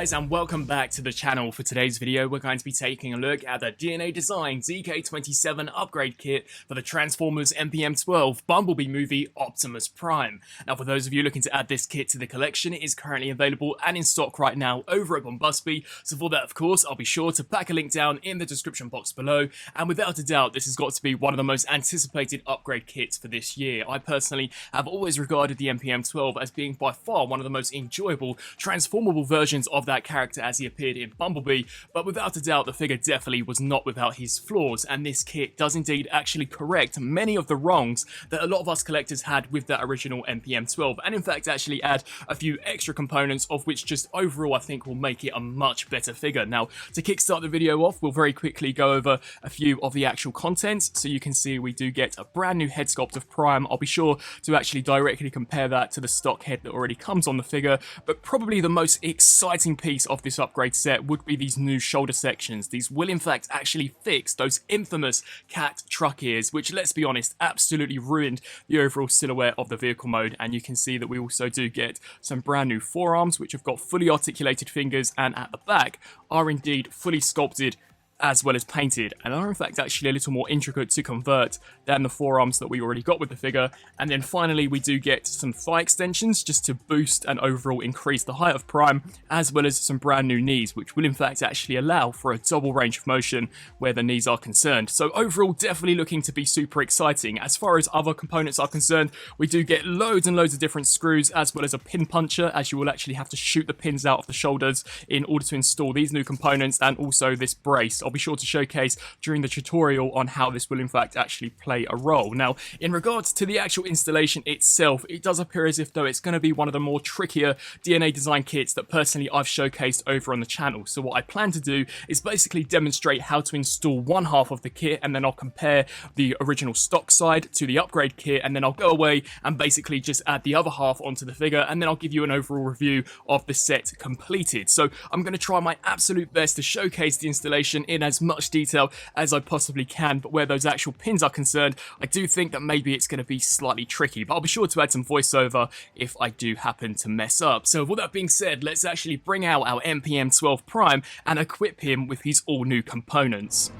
guys, and welcome back to the channel. For today's video, we're going to be taking a look at the DNA Design DK-27 upgrade kit for the Transformers MPM-12 Bumblebee movie Optimus Prime. Now, for those of you looking to add this kit to the collection, it is currently available and in stock right now over at Bumblebee. So for that, of course, I'll be sure to pack a link down in the description box below. And without a doubt, this has got to be one of the most anticipated upgrade kits for this year. I personally have always regarded the MPM-12 as being by far one of the most enjoyable transformable versions of that character as he appeared in Bumblebee, but without a doubt the figure definitely was not without his flaws, and this kit does indeed actually correct many of the wrongs that a lot of us collectors had with that original MPM-12, and in fact actually add a few extra components of which just overall I think will make it a much better figure. Now, to kickstart the video off, we'll very quickly go over a few of the actual contents. So you can see we do get a brand new head sculpt of Prime. I'll be sure to actually directly compare that to the stock head that already comes on the figure, but probably the most exciting piece of this upgrade set would be these new shoulder sections. These will in fact actually fix those infamous cat truck ears, which, let's be honest, absolutely ruined the overall silhouette of the vehicle mode. And you can see that we also do get some brand new forearms, which have got fully articulated fingers, and at the back are indeed fully sculpted as well as painted, and are in fact actually a little more intricate to convert than the forearms that we already got with the figure. And then finally we do get some thigh extensions just to boost and overall increase the height of Prime, as well as some brand new knees, which will in fact actually allow for a double range of motion where the knees are concerned. So overall, definitely looking to be super exciting. As far as other components are concerned, we do get loads and loads of different screws, as well as a pin puncher, as you will actually have to shoot the pins out of the shoulders in order to install these new components, and also this brace. I'll be sure to showcase during the tutorial on how this will in fact actually play a role. Now, in regards to the actual installation itself, it does appear as if though it's going to be one of the more trickier DNA design kits that personally I've showcased over on the channel. So what I plan to do is basically demonstrate how to install one half of the kit, and then I'll compare the original stock side to the upgrade kit, and then I'll go away and basically just add the other half onto the figure, and then I'll give you an overall review of the set completed. So I'm going to try my absolute best to showcase the installation in as much detail as I possibly can, but where those actual pins are concerned, I do think that maybe it's going to be slightly tricky, but I'll be sure to add some voiceover if I do happen to mess up. So with all that being said, let's actually bring out our MPM-12 Prime and equip him with his all new components.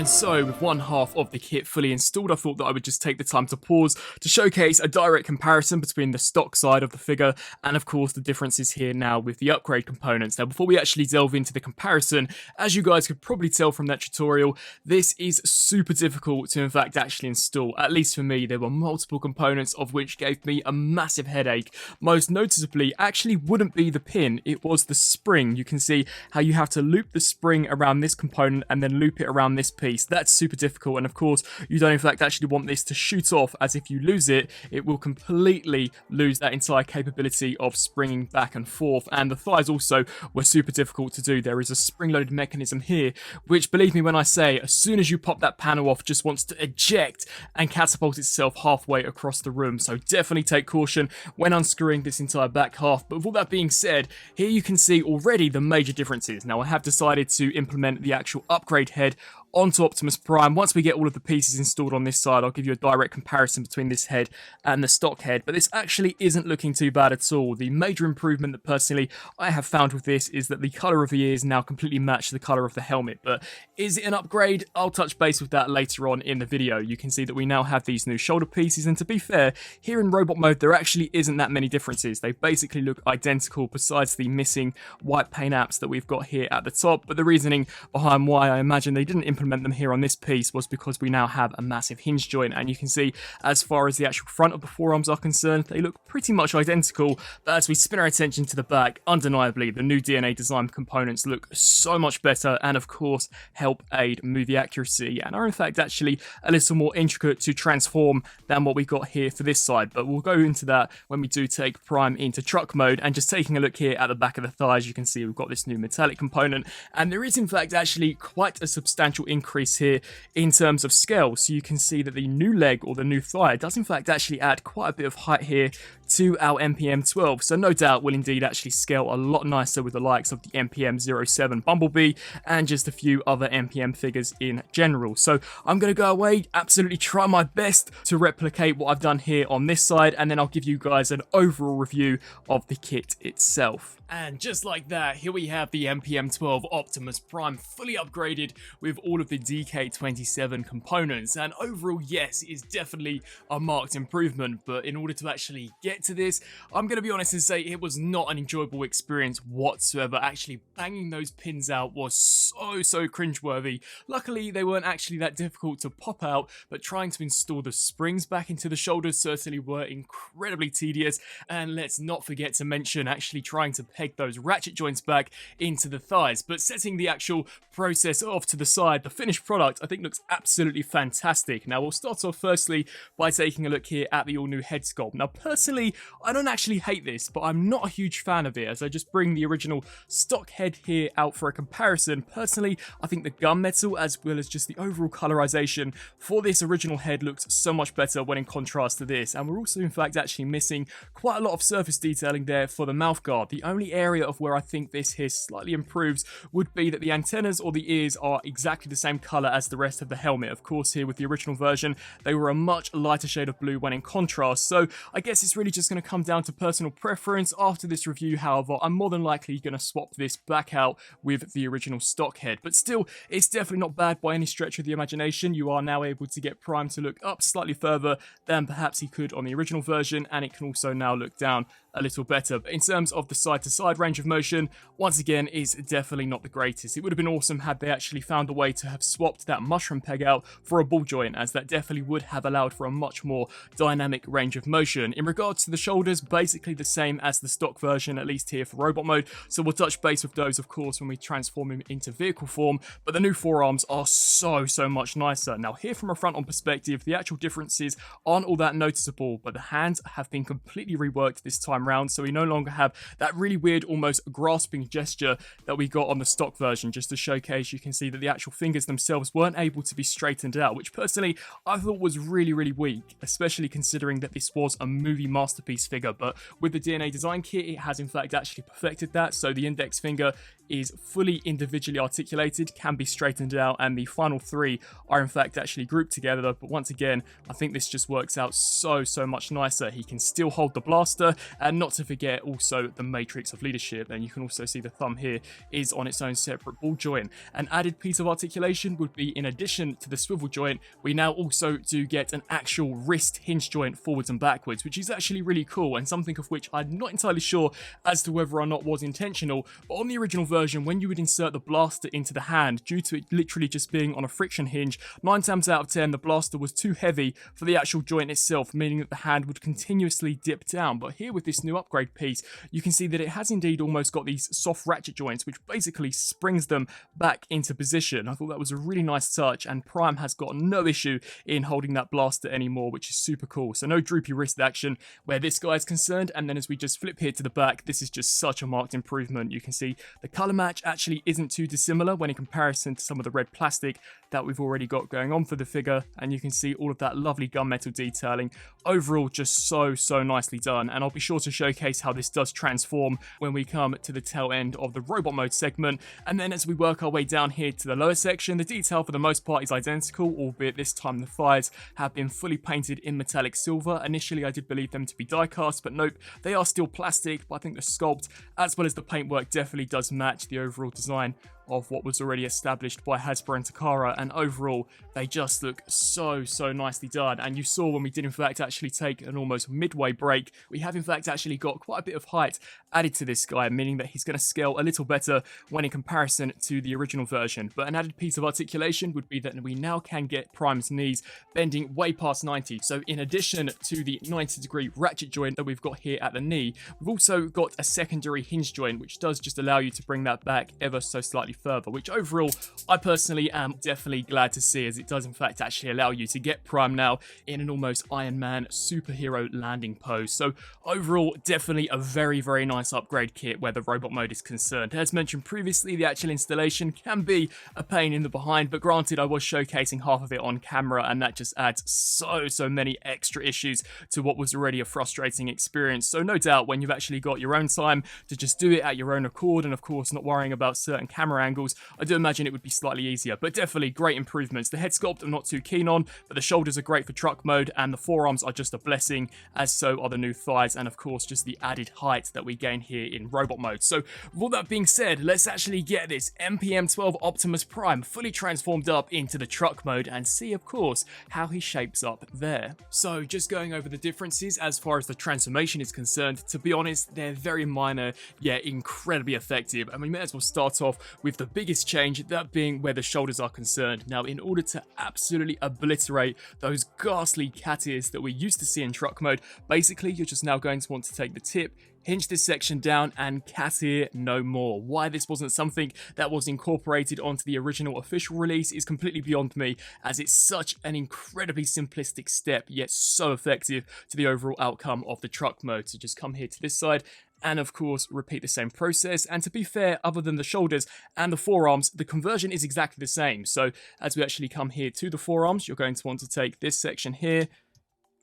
And so, with one half of the kit fully installed, I thought that I would just take the time to pause to showcase a direct comparison between the stock side of the figure and of course the differences here now with the upgrade components. Now before we actually delve into the comparison, as you guys could probably tell from that tutorial, this is super difficult to in fact actually install. At least for me, there were multiple components of which gave me a massive headache. Most noticeably actually wouldn't be the pin, it was the spring. You can see how you have to loop the spring around this component and then loop it around this piece. That's super difficult, and of course you don't in fact actually want this to shoot off, as if you lose it, it will completely lose that entire capability of springing back and forth. And the thighs also were super difficult to do. There is a spring-loaded mechanism here, which, believe me when I say, as soon as you pop that panel off, just wants to eject and catapult itself halfway across the room. So definitely take caution when unscrewing this entire back half. But with all that being said, here you can see already the major differences. Now I have decided to implement the actual upgrade head onto Optimus Prime. Once we get all of the pieces installed on this side, I'll give you a direct comparison between this head and the stock head, but this actually isn't looking too bad at all. The major improvement that personally I have found with this is that the colour of the ears now completely match the colour of the helmet, but is it an upgrade? I'll touch base with that later on in the video. You can see that we now have these new shoulder pieces, and to be fair, here in robot mode there actually isn't that many differences. They basically look identical besides the missing white paint apps that we've got here at the top, but the reasoning behind why I imagine they didn't implement them here on this piece was because we now have a massive hinge joint, and you can see as far as the actual front of the forearms are concerned, they look pretty much identical. But as we spin our attention to the back, undeniably the new DNA design components look so much better and of course help aid movie accuracy, and are in fact actually a little more intricate to transform than what we got here for this side. But we'll go into that when we do take Prime into truck mode. And just taking a look here at the back of the thighs, you can see we've got this new metallic component, and there is in fact actually quite a substantial increase here in terms of scale. So you can see that the new leg or the new thigh does in fact actually add quite a bit of height here to our MPM-12, so no doubt will indeed actually scale a lot nicer with the likes of the MPM-07 Bumblebee and just a few other MPM figures in general. So I'm going to go away, absolutely try my best to replicate what I've done here on this side, and then I'll give you guys an overall review of the kit itself. And just like that, here we have the MPM-12 Optimus Prime fully upgraded with all of the DK-27 components, and overall, yes, it is definitely a marked improvement. But in order to actually get to this, I'm going to be honest and say it was not an enjoyable experience whatsoever. Actually banging those pins out was so cringeworthy. Luckily they weren't actually that difficult to pop out, but trying to install the springs back into the shoulders certainly were incredibly tedious. And let's not forget to mention actually trying to peg those ratchet joints back into the thighs. But setting the actual process off to the side, the finished product I think looks absolutely fantastic. Now we'll start off firstly by taking a look here at the all new head sculpt. Now personally I don't actually hate this, but I'm not a huge fan of it, as I just bring the original stock head here out for a comparison. Personally I think the gunmetal as well as just the overall colorization for this original head looks so much better when in contrast to this. And we're also in fact actually missing quite a lot of surface detailing there for the mouth guard. The only area of where I think this here slightly improves would be that the antennas or the ears are exactly the same color as the rest of the helmet. Of course here with the original version they were a much lighter shade of blue when in contrast, so I guess it's really just going to come down to personal preference. After this review however, I'm more than likely going to swap this back out with the original stock head, but still it's definitely not bad by any stretch of the imagination. You are now able to get Prime to look up slightly further than perhaps he could on the original version, and it can also now look down a little better. But in terms of the side-to-side range of motion, once again, is definitely not the greatest. It would have been awesome had they actually found a way to have swapped that mushroom peg out for a ball joint, as that definitely would have allowed for a much more dynamic range of motion. In regards to the shoulders, basically the same as the stock version, at least here for robot mode, so we'll touch base with those of course when we transform him into vehicle form. But the new forearms are so much nicer. Now here from a front-on perspective, the actual differences aren't all that noticeable, but the hands have been completely reworked this time round, so we no longer have that really weird almost grasping gesture that we got on the stock version. Just to showcase, you can see that the actual fingers themselves weren't able to be straightened out, which personally I thought was really weak, especially considering that this was a movie masterpiece figure. But with the DNA design kit, it has in fact actually perfected that, so the index finger is fully individually articulated, can be straightened out, and the final three are in fact actually grouped together. But once again, I think this just works out so much nicer. He can still hold the blaster, and and not to forget also the matrix of leadership. And you can also see the thumb here is on its own separate ball joint. An added piece of articulation would be, in addition to the swivel joint, we now also do get an actual wrist hinge joint forwards and backwards, which is actually really cool, and something of which I'm not entirely sure as to whether or not was intentional. But on the original version, when you would insert the blaster into the hand, due to it literally just being on a friction hinge, 9 times out of 10 the blaster was too heavy for the actual joint itself, meaning that the hand would continuously dip down. But here with this new upgrade piece, you can see that it has indeed almost got these soft ratchet joints, which basically springs them back into position. I thought that was a really nice touch, and Prime has got no issue in holding that blaster anymore, which is super cool. So no droopy wrist action where this guy is concerned. And then as we just flip here to the back, this is just such a marked improvement. You can see the color match actually isn't too dissimilar when in comparison to some of the red plastic that we've already got going on for the figure, and you can see all of that lovely gunmetal detailing. Overall, just so nicely done, and I'll be sure to showcase how this does transform when we come to the tail end of the robot mode segment. And then as we work our way down here to the lower section, the detail for the most part is identical, albeit this time the thighs have been fully painted in metallic silver. Initially I did believe them to be die cast, but nope, they are still plastic. But I think the sculpt as well as the paintwork definitely does match the overall design of what was already established by Hasbro and Takara, and overall they just look so nicely done. And you saw when we did in fact actually take an almost midway break, we have in fact actually got quite a bit of height added to this guy, meaning that he's going to scale a little better when in comparison to the original version. But an added piece of articulation would be that we now can get Prime's knees bending way past 90. So in addition to the 90-degree ratchet joint that we've got here at the knee, we've also got a secondary hinge joint, which does just allow you to bring that back ever so slightly further, which overall I personally am definitely glad to see, as it does in fact actually allow you to get Prime now in an almost Iron Man superhero landing pose. So overall definitely a very nice upgrade kit where the robot mode is concerned. As mentioned previously, the actual installation can be a pain in the behind, but granted I was showcasing half of it on camera, and that just adds so many extra issues to what was already a frustrating experience. So no doubt when you've actually got your own time to just do it at your own accord, and of course not worrying about certain camera angles, I do imagine it would be slightly easier. But definitely great improvements. The head sculpt I'm not too keen on, but the shoulders are great for truck mode, and the forearms are just a blessing, as so are the new thighs, and of course just the added height that we gain here in robot mode. So with all that being said, let's actually get this MPM-12 Optimus Prime fully transformed up into the truck mode and see of course how he shapes up there. So just going over the differences as far as the transformation is concerned, to be honest they're very minor yet incredibly effective, and we may as well start off with the biggest change, that being where the shoulders are concerned. Now in order to absolutely obliterate those ghastly cat ears that we used to see in truck mode, basically you're just now going to want to take the tip, hinge this section down, and cat ear no more. Why this wasn't something that was incorporated onto the original official release is completely beyond me, as it's such an incredibly simplistic step yet so effective to the overall outcome of the truck mode. So just come here to this side and of course repeat the same process. And to be fair, other than the shoulders and the forearms, the conversion is exactly the same. So as we actually come here to the forearms, you're going to want to take this section here,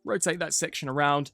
rotate that section around,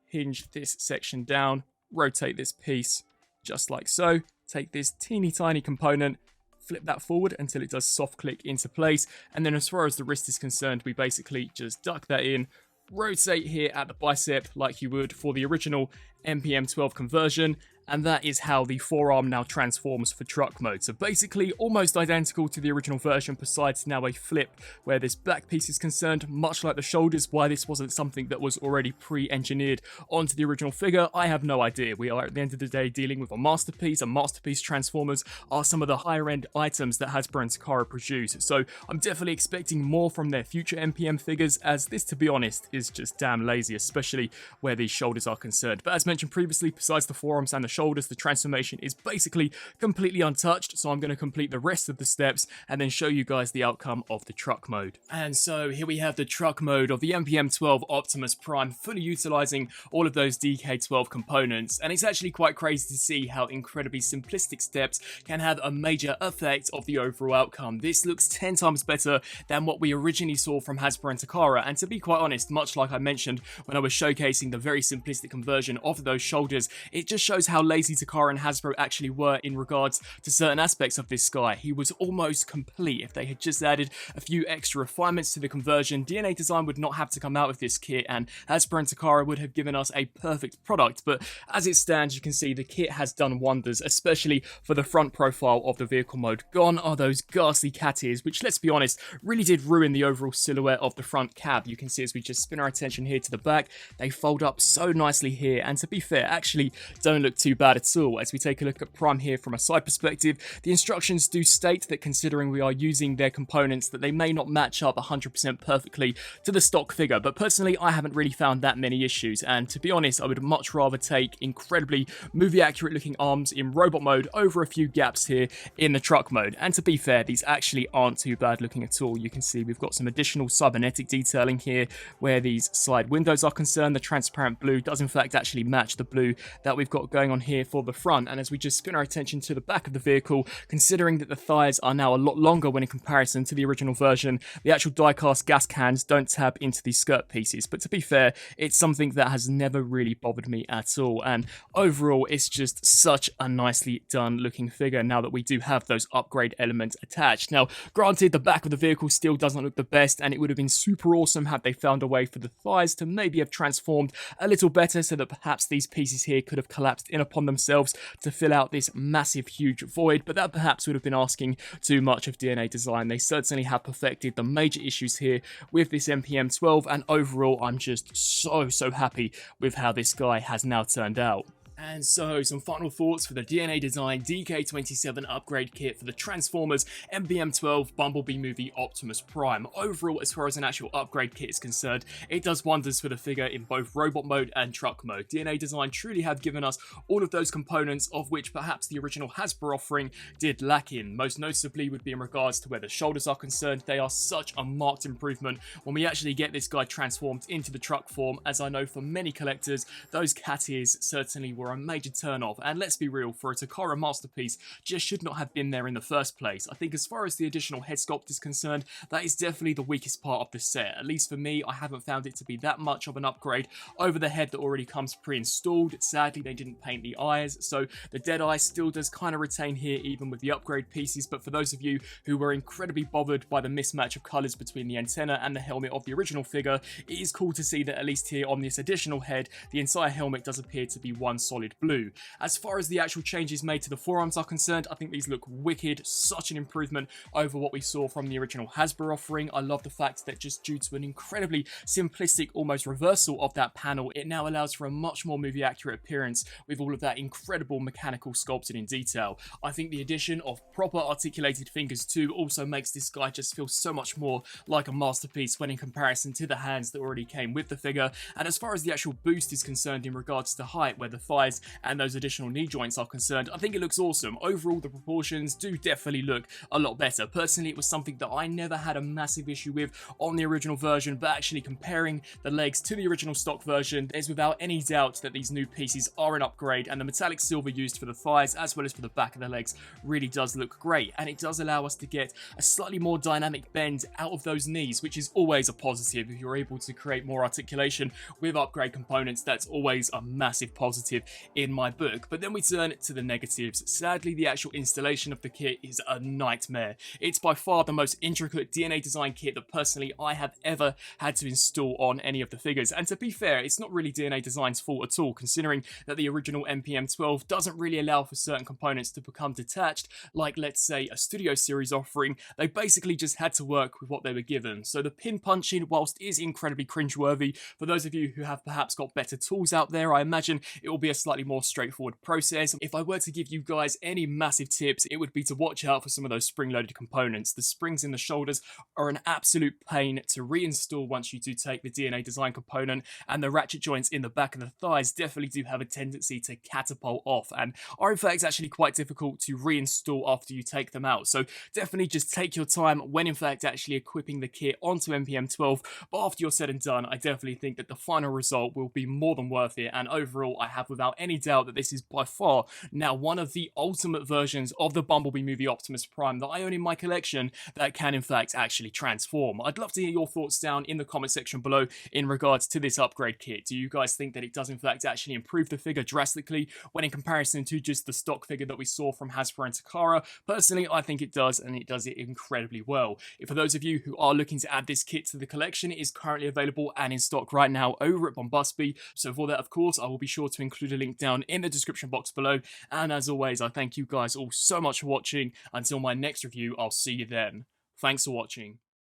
hinge this section down, rotate this piece just like so, take this teeny tiny component, flip that forward until it does soft click into place, and then as far as the wrist is concerned, we basically just duck that in, rotate here at the bicep like you would for the original MPM-12 conversion, and that is how the forearm now transforms for truck mode. So basically almost identical to the original version, besides now a flip where this back piece is concerned, much like the shoulders. Why this wasn't something that was already pre-engineered onto the original figure, I have no idea. We are at the end of the day dealing with a masterpiece, and masterpiece transformers are some of the higher end items that Hasbro and Takara produce. So I'm definitely expecting more from their future MPM figures, as this, to be honest, is just damn lazy, especially where these shoulders are concerned. But as mentioned previously, besides the forearms and the shoulders, the transformation is basically completely untouched. So I'm going to complete the rest of the steps and then show you guys the outcome of the truck mode. And so here we have the truck mode of the MPM-12 Optimus Prime, fully utilizing all of those DK-12 components. And it's actually quite crazy to see how incredibly simplistic steps can have a major effect of the overall outcome. This looks 10 times better than what we originally saw from Hasbro and Takara, and to be quite honest, much like I mentioned when I was showcasing the very simplistic conversion of those shoulders, it just shows how lazy Takara and Hasbro actually were in regards to certain aspects of this guy. He was almost complete. If they had just added a few extra refinements to the conversion, DNA Design would not have to come out with this kit, and Hasbro and Takara would have given us a perfect product. But as it stands, you can see the kit has done wonders, especially for the front profile of the vehicle mode. Gone are those ghastly cat ears, which, let's be honest, really did ruin the overall silhouette of the front cab. You can see as we just spin our attention here to the back, they fold up so nicely here, and to be fair, actually don't look too bad at all. As we take a look at Prime here from a side perspective, the instructions do state that considering we are using their components, that they may not match up 100% perfectly to the stock figure, but personally I haven't really found that many issues, and to be honest, I would much rather take incredibly movie accurate looking arms in robot mode over a few gaps here in the truck mode. And to be fair, these actually aren't too bad looking at all. You can see we've got some additional cybernetic detailing here where these side windows are concerned. The transparent blue does in fact actually match the blue that we've got going on here for the front. And as we just spin our attention to the back of the vehicle, considering that the thighs are now a lot longer when in comparison to the original version, the actual die-cast gas cans don't tab into these skirt pieces. But to be fair, it's something that has never really bothered me at all, and overall it's just such a nicely done looking figure now that we do have those upgrade elements attached. Now granted, the back of the vehicle still doesn't look the best, and it would have been super awesome had they found a way for the thighs to maybe have transformed a little better, so that perhaps these pieces here could have collapsed in upon themselves to fill out this massive huge void, but that perhaps would have been asking too much of DNA Design. They certainly have perfected the major issues here with this MPM-12, and overall I'm just so happy with how this guy has now turned out. And so, some final thoughts for the DNA Design DK-27 upgrade kit for the Transformers MPM-12 Bumblebee movie Optimus Prime. Overall, as far as an actual upgrade kit is concerned, it does wonders for the figure in both robot mode and truck mode. DNA Design truly have given us all of those components of which perhaps the original Hasbro offering did lack in. Most noticeably would be in regards to where the shoulders are concerned. They are such a marked improvement when we actually get this guy transformed into the truck form, as I know for many collectors, those cat ears certainly were a major turn off, and let's be real, for a Takara masterpiece, just should not have been there in the first place. I think as far as the additional head sculpt is concerned, that is definitely the weakest part of the set. At least for me, I haven't found it to be that much of an upgrade over the head that already comes pre-installed. Sadly, they didn't paint the eyes, so the dead eye still does kind of retain here even with the upgrade pieces. But for those of you who were incredibly bothered by the mismatch of colours between the antenna and the helmet of the original figure, it is cool to see that at least here on this additional head, the entire helmet does appear to be one solid blue. As far as the actual changes made to the forearms are concerned, I think these look wicked, such an improvement over what we saw from the original Hasbro offering. I love the fact that just due to an incredibly simplistic, almost reversal of that panel, it now allows for a much more movie accurate appearance with all of that incredible mechanical sculpting in detail. I think the addition of proper articulated fingers too also makes this guy just feel so much more like a masterpiece when in comparison to the hands that already came with the figure. And as far as the actual boost is concerned in regards to height, where the thighs and those additional knee joints are concerned, I think it looks awesome. Overall, the proportions do definitely look a lot better. Personally, it was something that I never had a massive issue with on the original version, but actually comparing the legs to the original stock version, there's without any doubt that these new pieces are an upgrade, and the metallic silver used for the thighs as well as for the back of the legs really does look great, and it does allow us to get a slightly more dynamic bend out of those knees, which is always a positive. If you're able to create more articulation with upgrade components, that's always a massive positive in my book. But then we turn to the negatives. Sadly, the actual installation of the kit is a nightmare. It's by far the most intricate DNA Design kit that personally I have ever had to install on any of the figures, and to be fair, it's not really DNA Design's fault at all, considering that the original MPM-12 doesn't really allow for certain components to become detached, like let's say a Studio Series offering. They basically just had to work with what they were given. So the pin punching, whilst is incredibly cringeworthy, for those of you who have perhaps got better tools out there, I imagine it will be a slightly more straightforward process. If I were to give you guys any massive tips, it would be to watch out for some of those spring-loaded components. The springs in the shoulders are an absolute pain to reinstall once you do take the DNA Design component, and the ratchet joints in the back of the thighs definitely do have a tendency to catapult off, and are in fact actually quite difficult to reinstall after you take them out. So definitely just take your time when in fact actually equipping the kit onto MPM-12, but after you're said and done, I definitely think that the final result will be more than worth it, and overall I have without without any doubt that this is by far now one of the ultimate versions of the Bumblebee movie Optimus Prime that I own in my collection that can in fact actually transform. I'd love to hear your thoughts down in the comment section below in regards to this upgrade kit. Do you guys think that it does in fact actually improve the figure drastically when in comparison to just the stock figure that we saw from Hasbro and Takara? Personally, I think it does, and it does it incredibly well. For those of you who are looking to add this kit to the collection, it is currently available and in stock right now over at Bumblebee. So for that, of course, I will be sure to include a link down in the description box below. And as always, I thank you guys all so much for watching. Until my next review, I'll see you then. Thanks for watching.